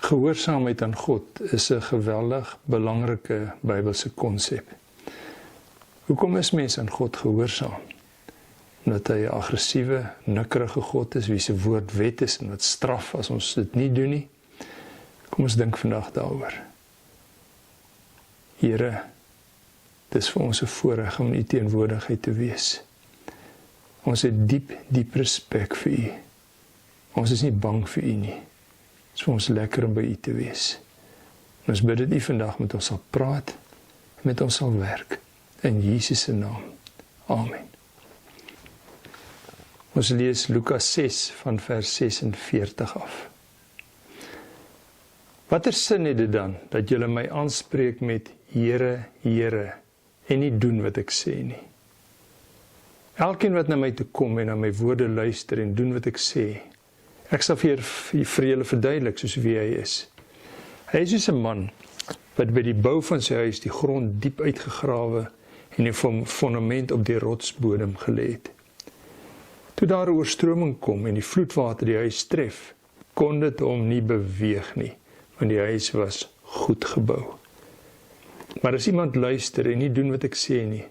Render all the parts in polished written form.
Gehoorsaamheid aan God is 'n geweldig belangrike Bybelse konsep. Hoekom is mens aan God gehoorsaam? Omdat hy 'n aggressiewe, nikkerige God is, wie se woord wet is en wat straf as ons dit nie doen nie. Kom ons dink vandag daaroor. Here, dit is vir ons 'n voorreg om in U teenwoordigheid te wees. Ons het diep respek vir U. Ons is nie bang vir U nie. Het is vir ons lekker om by U te wees. En ons bid dat U vandag met ons sal praat, en met ons sal werk. In Jesus se naam. Amen. Ons lees Lukas 6 van vers 46 af. Watter sin het dit dan, dat julle my aanspreek met Here, Here, en nie doen wat ek sê nie? Elkeen wat na my toe kom en na my woorde luister en doen wat ek sê, ek sal vir julle verduidelik soos wie hy is. Hy is soos 'n man, wat by die bou van sy huis die grond diep uitgegrawe en die fondament op die rotsbodem gelê het. Toe daar 'n oorstroming kom en die vloedwater die huis tref, kon dit hom nie beweeg nie, want die huis was goed gebou. Maar as iemand luister en nie doen wat ek sê nie,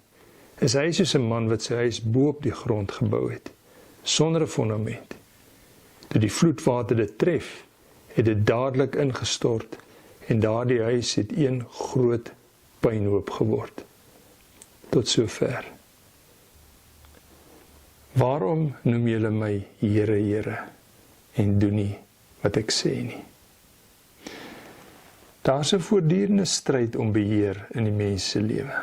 is hy soos 'n man wat sy huis bo op die grond gebou het, sonder 'n fondament. Toe die vloedwater dit tref, het dit dadelik ingestort en daardie huis het een groot puinhoop geword. Tot sover. Waarom noem julle my Here, Here, en doen nie wat ek sê nie? Daar's 'n voortdurende stryd om beheer in die mens se lewe.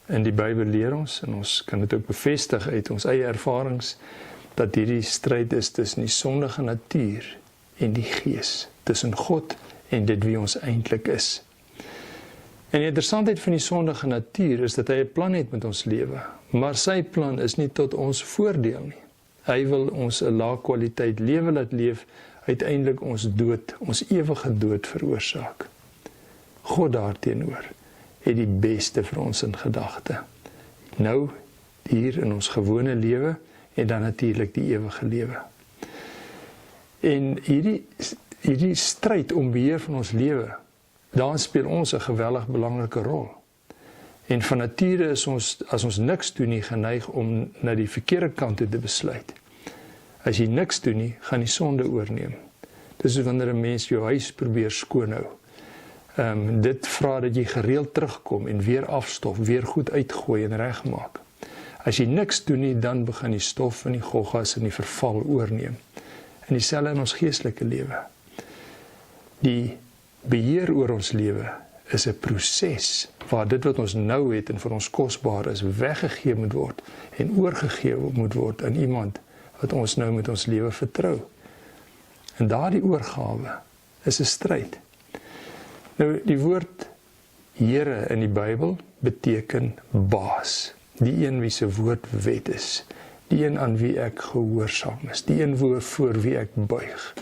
In die Bybel leer ons, en ons kan dit ook bevestig uit ons eie ervarings, dat hierdie stryd is tussen die sondige natuur en die gees, tussen God en dit wie ons eintlik is. En die interessantheid van die sondige natuur is dat hy 'n plan het met ons lewe, maar sy plan is nie tot ons voordeel nie. Hy wil ons 'n lae kwaliteit lewe laat leef, uiteindelik ons dood, ons ewige dood veroorsaak. God daarteenoor het die beste vir ons in gedagte. Nou, hier in ons gewone lewe, en dan natuurlik die ewige lewe. En hierdie stryd om beheer van ons lewe, daarin speel ons 'n geweldig belangrike rol. En van nature is ons, as ons niks doen nie, geneig om na die verkeerde kant toe te besluit. As jy niks doen nie, gaan die sonde oorneem. Dis soos wanneer 'n mens jou huis probeer skoonhou. Dit vra dat jy gereeld terugkom en weer afstof, weer goed uitgooi en regmaak. As jy niks doen nie, dan begin die stof en die goggas en die verval oorneem. En dieselfde in ons geestelike lewe. Die beheer oor ons lewe is 'n proses waar dit wat ons nou het en vir ons kosbaar is, weggegee moet word en oorgegee moet word aan iemand wat ons nou met ons lewe vertrou. En daardie oorgawe is 'n stryd. Nou, die woord Here in die Bybel beteken baas. Die een wie se woord wet is. Die een aan wie ek gehoorsaam is. Die een voor wie ek buig.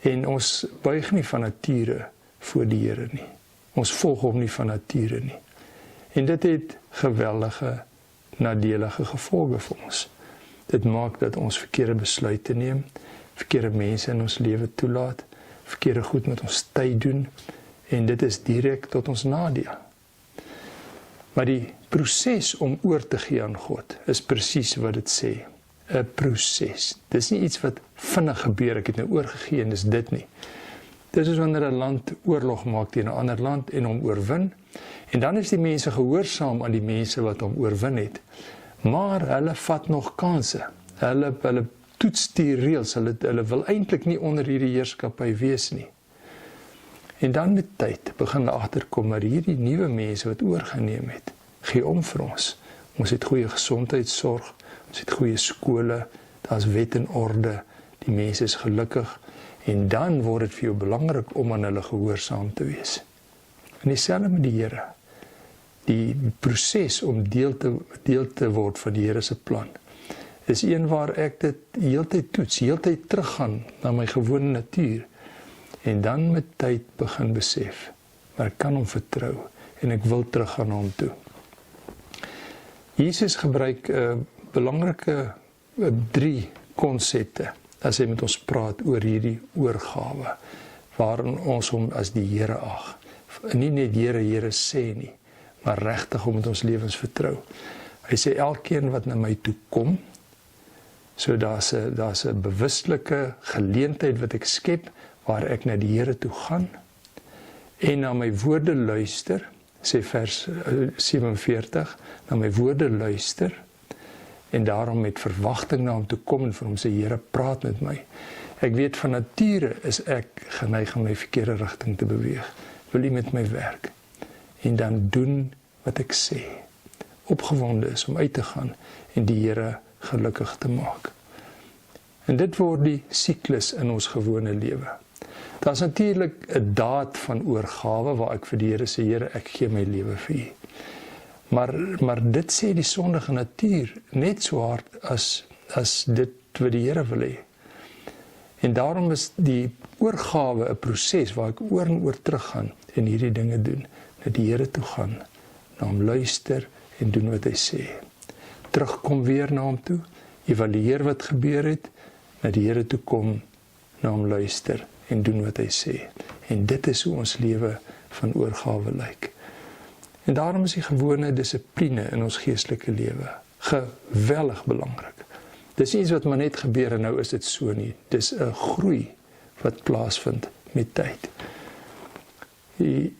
En ons buig nie van nature voor die Here nie. Ons volg hom nie van nature nie. En dit het geweldige, nadelige gevolge vir ons. Dit maak dat ons verkeerde besluite neem, verkeerde mense in ons lewe toelaat, verkeerde goed met ons tyd doen, en dit is direk tot ons nadeel. Maar die proses om oor te gee aan God is presies wat dit sê. 'n Proses. Dis nie iets wat vinnig gebeur, ek het nou oorgegee en dis dit nie. Dis is wanneer 'n land oorlog maak teen 'n ander land en hom oorwin, en dan is die mense gehoorsaam aan die mense wat hom oorwin het. Maar hulle vat nog kanse. Hulle toets die reëls, hulle wil eintlik nie onder hierdie heerskappy wees nie. En dan met tyd begin hulle agterkom, maar hierdie nuwe mense wat oorgeneem het, gee om vir ons. Ons het goeie gesondheidsorg, ons het goeie skole, daar's wet en orde, die mense is gelukkig, en dan word dit vir jou belangrik om aan hulle gehoorsaam te wees. En dieselfde met die Here. Die proses om deel te word van die Here se plan, is een waar ek dit heeltyd toets, heeltyd teruggaan na my gewone natuur, en dan met tyd begin besef, maar ek kan hom vertrou, en ek wil teruggaan na hom toe. Jesus gebruik belangrike 3 konsepte, as hy met ons praat oor hierdie oorgawe, waarin ons hom as die Here ag. Nie net Here sê nie, maar regtig om met ons lewens vertrou. Hy sê elkeen wat na my toe kom, so daar's 'n bewuslike geleentheid wat ek skep waar ek na die Here toe gaan en na my woorde luister, sê vers 47, na my woorde luister en daarom met verwagting na hom toe kom en vir hom sê Here, praat met my. Ek weet van nature is ek geneig om my verkeerde rigting te beweeg. Wil U met my werk en dan doen wat ek sê. Opgewonde is om uit te gaan en die Here gelukkig te maak. En dit word die siklus in ons gewone lewe. Daar's natuurlik 'n daad van oorgawe waar ek vir die Here sê, Here, ek gee my lewe vir U. Maar dit sê die sondige natuur net so hard as dit wat die Here wil hê. En daarom is die oorgawe 'n proses waar ek oor en oor teruggaan en hierdie dinge doen, na die Here toe gaan, na hom luister en doen wat hy sê. Terugkom weer na hom toe, evalueer wat gebeur het, na die Here toe kom, na hom luister en doen wat hy sê. En dit is hoe ons lewe van oorgawe lyk. En daarom is die gewone dissipline in ons geestelike lewe geweldig belangrik. Dis nie iets wat maar net gebeur en nou is dit so nie. Dis 'n groei wat plaasvind met tyd.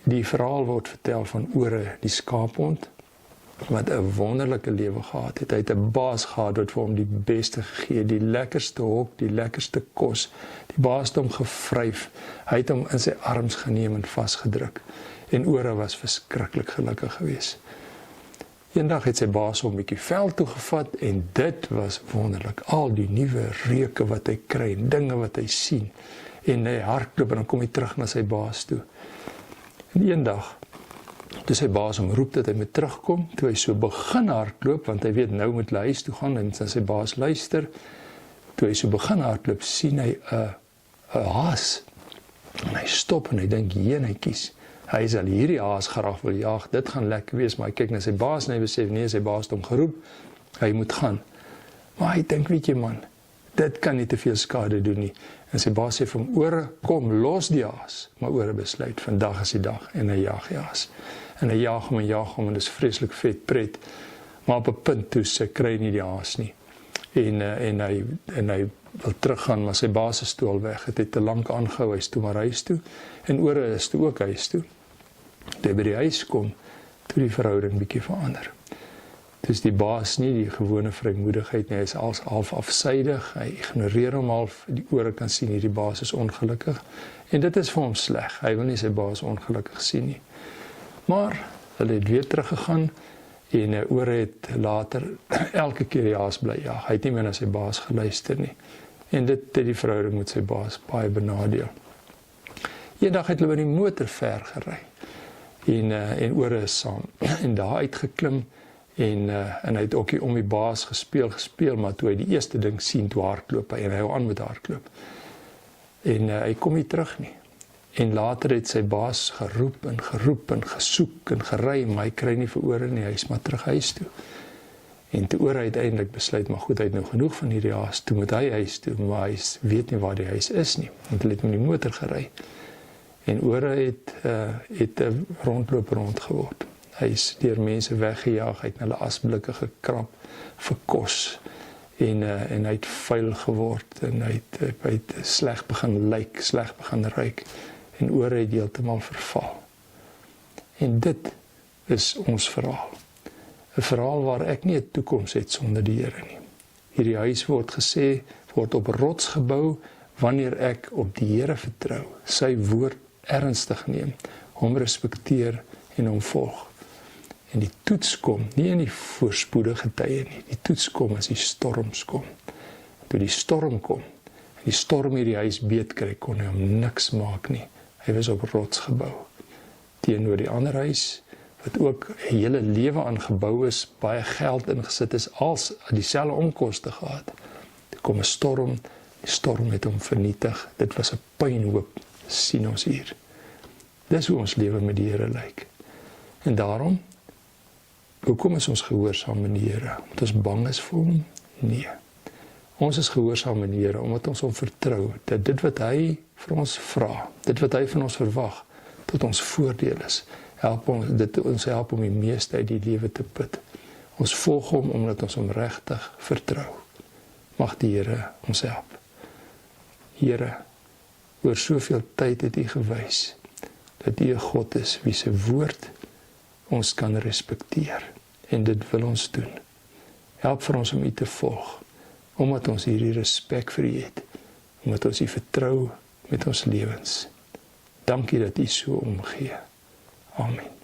Die verhaal word vertel van Ore, die skaaphond, wat 'n wonderlike lewe gehad het. Hy het 'n baas gehad wat vir hom die beste gegee, die lekkerste hok, die lekkerste kos. Die baas het hom gevryf. Hy het hom in sy arms geneem en vasgedruk. En Ore was verskriklik gelukkig geweest. Eendag het sy baas hom 'n bietjie veld toe gevat en dit was wonderlik. Al die nuwe reuke wat hy kry, dinge wat hy sien. En hy hardloop en dan kom hy terug na sy baas toe. En eendag, toe sy baas hom roep dat hy moet terugkom, toe hy so begin hardloop, want hy weet nou moet hy huis toe gaan en sy baas luister. Toe hy so begin hardloop, sien hy 'n haas. En hy stop en hy dink, jenetjies, hy sal hierdie haas graag wil jaag, dit gaan lekker wees, maar hy kyk na sy baas en hy besef, nee, sy baas het hom geroep, hy moet gaan. Maar hy dink, weet jy man, dit kan nie te veel skade doen nie. En sy baas sê vir hom, Ore, kom, los die haas. Maar Ore besluit, vandag is die dag, en hy jaag die haas. En hy jaag hom en dit is vreeslik vet pret. Maar op 'n punt toe, sy kry nie die haas nie. En hy wil teruggaan, maar sy baas is toe al weg. Het het te lank aangehou, hy is toe maar huis toe. En Ore is toe ook huis toe. Toe hy by die huis kom, toe die verhouding bietjie verander. Dus die baas nie die gewone vrymoedigheid nie, hy is als half afsydig, hy ignoreer hom half, die Ore kan sien hierdie baas is ongelukkig, en dit is vir hom sleg, hy wil nie sy baas ongelukkig sien nie. Maar, hulle het weer teruggegaan, en Ore het later elke keer die haas bly jaag, hy het nie meer na sy baas geluister nie, en dit het die verhouding met sy baas baie benadeel. Eendag het hulle by die motor ver gery, en Ore is saam, en daar uitgeklim, en hy het ook om die baas gespeel, maar toe hy die eerste ding sien, toe hardloop hy, en hy hou aan met hardloop. En hy kom nie terug nie. En later het sy baas geroep en gesoek en gery, maar hy kry nie vir Ore nie, hy is maar terug huis toe. En toe Ore uiteindelik besluit, maar goed, hy het nou genoeg van hierdie haas, toe moet hy huis toe, maar hy weet nie waar die huis is nie, want hy het met die motor gery. En Ore het rond geword. Hy is deur mense weggejaag, hy het hulle asblikke gekrap vir kos, en hy het vuil geword, en hy het sleg begin lyk, sleg begin ruik, en Ore het heeltemal verval. En dit is ons verhaal. 'n Verhaal waar ek nie 'n toekoms het sonder die Here nie. Hierdie huis word gesê, word op rots gebou, wanneer ek op die Here vertrou, sy woord ernstig neem, hom respekteer en hom volg. En die toets kom, nie in die voorspoedige tye nie, die toets kom as die storms kom. Toe die storm kom, en die storm hierdie huis beet kry, kon hy hom niks maak nie. Hy was op rots gebou. Teenoor die ander huis, wat ook 'n hele lewe aan gebou is, baie geld ingesit is, als dieselfde onkoste gehad. Toe kom 'n storm, die storm het hom vernietig, dit was 'n pynhoop, sien ons hier. Dis hoe ons lewe met die Here lyk. En daarom, hoekom is ons gehoorsaam met die Here? Omdat ons bang is vir hom? Nee. Ons is gehoorsaam aan die Here, omdat ons hom vertrou, dat dit wat hy vir ons vra, dit wat hy van ons verwag, tot ons voordeel is. Ons help om die meeste uit die lewe te put. Ons volg hom, omdat ons hom regtig vertrou. Mag die Here ons help. Here, oor soveel tyd het U gewys, dat U 'n God is, wie se woord ons kan respekteer. En dit wil ons doen. Help vir ons om U te volg, omdat ons hierdie respek vir U het, omdat ons U vertrou met ons lewens. Dankie dat U so omgee. Amen.